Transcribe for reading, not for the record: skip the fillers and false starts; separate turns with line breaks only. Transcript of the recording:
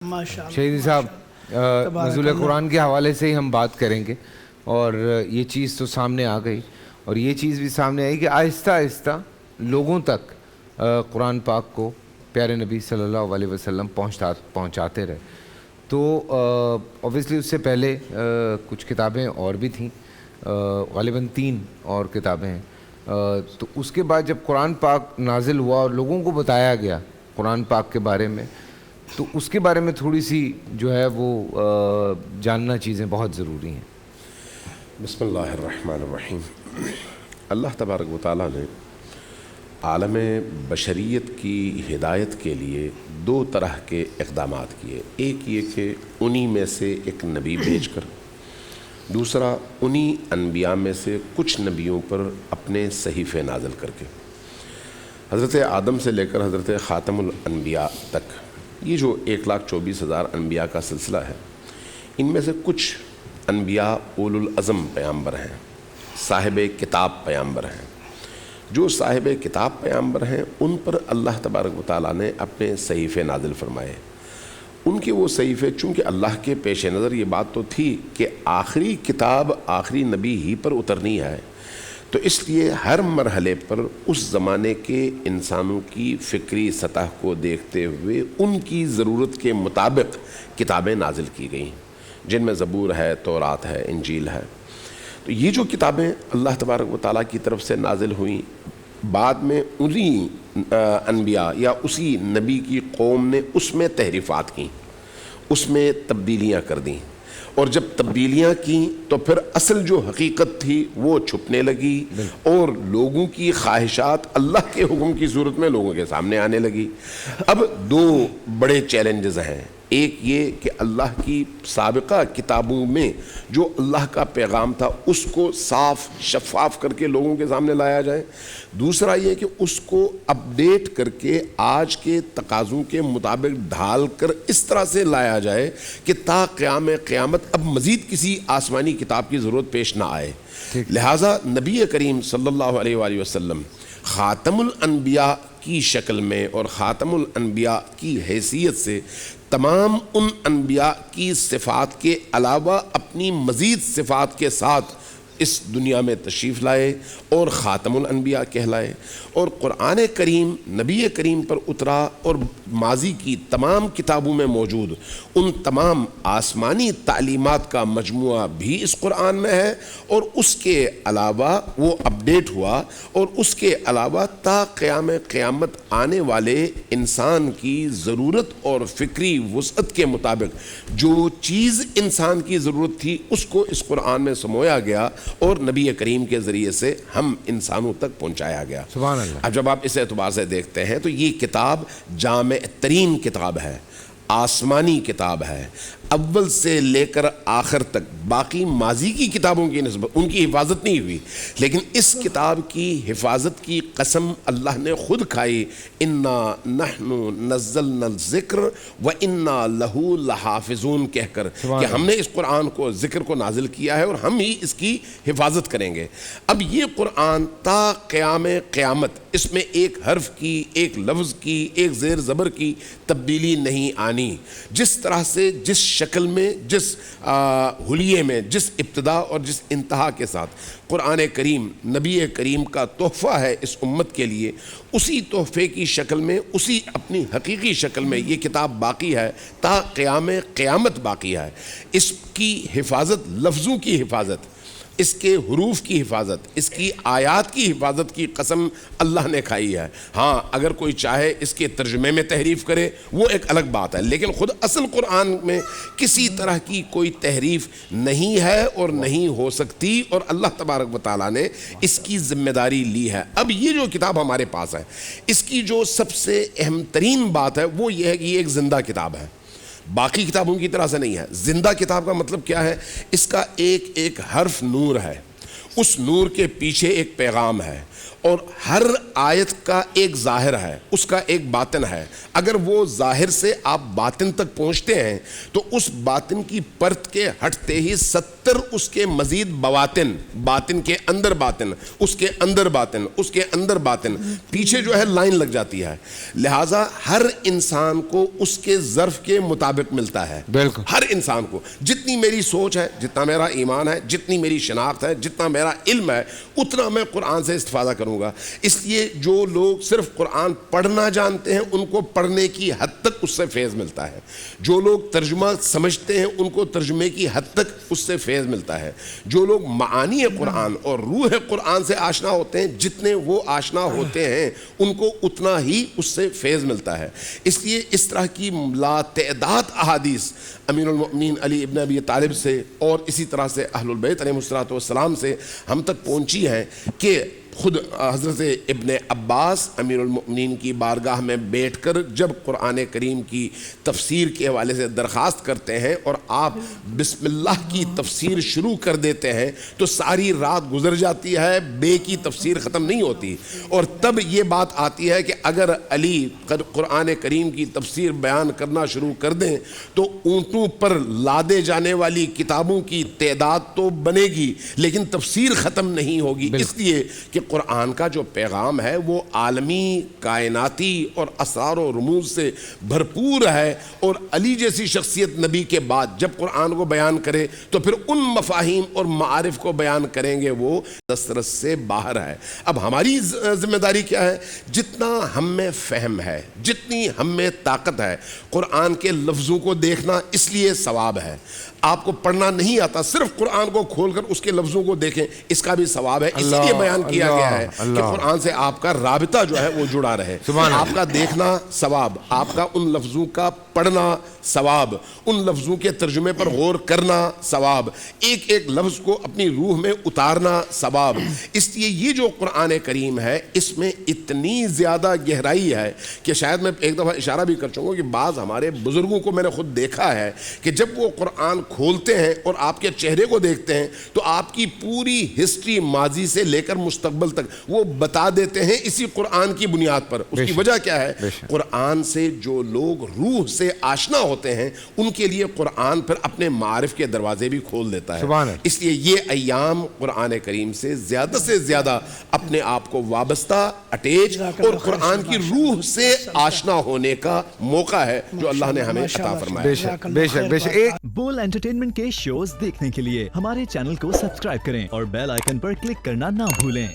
شہیدی صاحب نزول قرآن کے حوالے سے ہی ہم بات کریں گے، اور یہ چیز تو سامنے آ گئی، اور یہ چیز بھی سامنے آئی کہ آہستہ آہستہ لوگوں تک قرآن پاک کو پیارے نبی صلی اللہ علیہ وسلم پہنچاتے رہے۔ تو اوبویسلی اس سے پہلے کچھ کتابیں اور بھی تھیں، غالباً 3 اور کتابیں ہیں۔ تو اس کے بعد جب قرآن پاک نازل ہوا اور لوگوں کو بتایا گیا قرآن پاک کے بارے میں، تو اس کے بارے میں تھوڑی سی جو ہے وہ جاننا چیزیں بہت ضروری ہیں۔
بسم اللہ الرحمن الرحیم۔ اللہ تبارک و تعالیٰ نے عالم بشریت کی ہدایت کے لیے 2 طرح کے اقدامات کیے۔ ایک یہ کہ انہی میں سے ایک نبی بھیج کر، دوسرا انہی انبیاء میں سے کچھ نبیوں پر اپنے صحیفے نازل کر کے۔ حضرت آدم سے لے کر حضرت خاتم الانبیاء تک یہ جو 1,24,000 انبیاء کا سلسلہ ہے، ان میں سے کچھ انبیاء اولو العزم پیامبر ہیں، صاحب کتاب پیامبر ہیں۔ جو صاحب کتاب پیامبر ہیں ان پر اللہ تبارک و تعالیٰ نے اپنے صحیفے نازل فرمائے۔ ان کے وہ صحیفے، چونکہ اللہ کے پیش نظر یہ بات تو تھی کہ آخری کتاب آخری نبی ہی پر اترنی ہے، تو اس لیے ہر مرحلے پر اس زمانے کے انسانوں کی فکری سطح کو دیکھتے ہوئے ان کی ضرورت کے مطابق کتابیں نازل کی گئیں، جن میں زبور ہے، تورات ہے، انجیل ہے۔ تو یہ جو کتابیں اللہ تبارک و تعالیٰ کی طرف سے نازل ہوئیں، بعد میں انہی انبیاء یا اسی نبی کی قوم نے اس میں تحریفات کیں، اس میں تبدیلیاں کر دیں، اور جب تبدیلیاں کیں تو پھر اصل جو حقیقت تھی وہ چھپنے لگی، اور لوگوں کی خواہشات اللہ کے حکم کی صورت میں لوگوں کے سامنے آنے لگی۔ اب 2 بڑے چیلنجز ہیں۔ ایک یہ کہ اللہ کی سابقہ کتابوں میں جو اللہ کا پیغام تھا اس کو صاف شفاف کر کے لوگوں کے سامنے لایا جائے، دوسرا یہ کہ اس کو اپڈیٹ کر کے آج کے تقاضوں کے مطابق ڈھال کر اس طرح سے لایا جائے کہ تا قیام قیامت اب مزید کسی آسمانی کتاب کی ضرورت پیش نہ آئے۔ لہٰذا نبی کریم صلی اللہ علیہ وآلہ وسلم خاتم الانبیاء کی شکل میں اور خاتم الانبیاء کی حیثیت سے تمام ان انبیاء کی صفات کے علاوہ اپنی مزید صفات کے ساتھ اس دنیا میں تشریف لائے اور خاتم الانبیاء کہلائے، اور قرآن کریم نبی کریم پر اترا، اور ماضی کی تمام کتابوں میں موجود ان تمام آسمانی تعلیمات کا مجموعہ بھی اس قرآن میں ہے، اور اس کے علاوہ وہ اپڈیٹ ہوا، اور اس کے علاوہ تا قیام قیامت آنے والے انسان کی ضرورت اور فکری وسعت کے مطابق جو چیز انسان کی ضرورت تھی اس کو اس قرآن میں سمویا گیا اور نبی کریم کے ذریعے سے ہم انسانوں تک پہنچایا گیا۔
سبحان اللہ۔
اب جب آپ اس اعتبار سے دیکھتے ہیں تو یہ کتاب جامع ترین کتاب ہے، آسمانی کتاب ہے، اول سے لے کر آخر تک۔ باقی ماضی کی کتابوں کی نسبت ان کی حفاظت نہیں ہوئی، لیکن اس کتاب کی حفاظت کی قسم اللہ نے خود کھائی، انا نحن نزلنا الذکر وانا لہ لحافظون، کہہ کر کہ ہم نے اس قرآن کو ذکر کو نازل کیا ہے اور ہم ہی اس کی حفاظت کریں گے۔ اب یہ قرآن تا قیام قیامت اس میں ایک حرف کی، ایک لفظ کی، ایک زیر زبر کی تبدیلی نہیں آنی۔ جس طرح سے جس شکل میں، جس حلیے میں، جس ابتدا اور جس انتہا کے ساتھ قرآن کریم نبی کریم کا تحفہ ہے اس امت کے لیے، اسی تحفے کی شکل میں، اسی اپنی حقیقی شکل میں یہ کتاب باقی ہے، تا قیام قیامت باقی ہے۔ اس کی حفاظت، لفظوں کی حفاظت، اس کے حروف کی حفاظت، اس کی آیات کی حفاظت کی قسم اللہ نے کھائی ہے۔ ہاں اگر کوئی چاہے اس کے ترجمے میں تحریف کرے وہ ایک الگ بات ہے، لیکن خود اصل قرآن میں کسی طرح کی کوئی تحریف نہیں ہے اور نہیں ہو سکتی، اور اللہ تبارک و تعالیٰ نے اس کی ذمہ داری لی ہے۔ اب یہ جو کتاب ہمارے پاس ہے، اس کی جو سب سے اہم ترین بات ہے وہ یہ ہے کہ یہ ایک زندہ کتاب ہے، باقی کتابوں کی طرح سے نہیں ہے۔ زندہ کتاب کا مطلب کیا ہے؟ اس کا ایک ایک حرف نور ہے، اس نور کے پیچھے ایک پیغام ہے، اور ہر آیت کا ایک ظاہر ہے، اس کا ایک باطن ہے. اگر وہ ظاہر سے آپ باطن تک پہنچتے ہیں تو اس باطن کی پرت کے ہٹتے ہی 70 اس کے مزید بواطن، باطن کے اندر باطن، اس کے اندر باطن، اس کے اندر باطن، پیچھے جو ہے لائن لگ جاتی ہے. لہٰذا ہر انسان کو اس کے ظرف کے مطابق ملتا ہے.
بالکل
ہر انسان کو جتنی میری سوچ ہے، جتنا میرا ایمان ہے، جتنی میری شناخت ہے، جتنا میرا علم ہے، اتنا میں قرآن سے استفادہ کروں گا. اس لیے جو لوگ صرف قرآن پڑھنا جانتے ہیں ان کو پڑھنے کی حد تک اس سے فیض ملتا ہے. جو لوگ ترجمہ سمجھتے ہیں ان کو ترجمے کی حد تک اس سے فیض ملتا ہے. جو لوگ معانی قرآن اور روح قرآن سے آشنا ہوتے ہیں، جتنے وہ آشنا ہوتے ہیں ان کو اتنا ہی اس سے فیض ملتا ہے. اس لیے اس طرح کی لا تعداد احادیث امیر المؤمنین علی ابن ابی طالب سے اور اسی طرح سے اہل البیت علیہ الصلوۃ والسلام سے ہم تک پہنچی ہیں کہ خود حضرت ابن عباس امیر المؤمنین کی بارگاہ میں بیٹھ کر جب قرآن کریم کی تفسیر کے حوالے سے درخواست کرتے ہیں اور آپ بسم اللہ کی تفسیر شروع کر دیتے ہیں تو ساری رات گزر جاتی ہے، بے کی تفسیر ختم نہیں ہوتی. اور تب یہ بات آتی ہے کہ اگر علی قرآن کریم کی تفسیر بیان کرنا شروع کر دیں تو اونٹوں پر لادے جانے والی کتابوں کی تعداد تو بنے گی لیکن تفسیر ختم نہیں ہوگی. اس لیے کہ قرآن کا جو پیغام ہے وہ عالمی، کائناتی اور اسرار و رموز سے بھرپور ہے. اور علی جیسی شخصیت نبی کے بعد جب قرآن کو بیان کرے تو پھر ان مفاہیم اور معارف کو بیان کریں گے وہ دسترس سے باہر ہے. اب ہماری ذمہ داری کیا ہے؟ جتنا ہم میں فہم ہے، جتنی ہم میں طاقت ہے، قرآن کے لفظوں کو دیکھنا اس لیے ثواب ہے. آپ کو پڑھنا نہیں آتا، صرف قرآن کو کھول کر اس کے لفظوں کو دیکھیں، اس کا بھی ثواب ہے. اس لیے بیان کیا گیا ہے کہ قرآن سے آپ کا رابطہ جو ہے وہ جڑا رہے. آپ کا دیکھنا ثواب، آپ کا ان لفظوں کا پڑھنا ثواب، ان لفظوں کے ترجمے پر غور کرنا ثواب، ایک ایک لفظ کو اپنی روح میں اتارنا ثواب. اس لیے یہ جو قرآن کریم ہے اس میں اتنی زیادہ گہرائی ہے کہ شاید میں ایک دفعہ اشارہ بھی کر چکوں کہ بعض ہمارے بزرگوں کو میں نے خود دیکھا ہے کہ جب وہ قرآن کھولتے ہیں اور آپ کے چہرے کو دیکھتے ہیں تو آپ کی پوری ہسٹری ماضی سے لے کر مستقبل تک وہ بتا دیتے ہیں اسی قرآن کی بنیاد پر. اس کی وجہ کیا ہے؟ قرآن سے جو لوگ روح سے آشنا ہوتے ہیں ان کے لیے قرآن پھر اپنے معارف کے دروازے بھی کھول دیتا ہے. اس لیے یہ ایام قرآن کریم سے زیادہ اپنے آپ کو وابستہ، اٹیچ اور قرآن کی روح سے آشنا ہونے کا موقع ہے جو اللہ نے ہمیں عطا فرمایا.
بے شک.
بول انٹرٹینمنٹ کے شوز دیکھنے کے لیے ہمارے چینل کو سبسکرائب کریں اور بیل آئیکن پر کلک کرنا نہ بھولیں.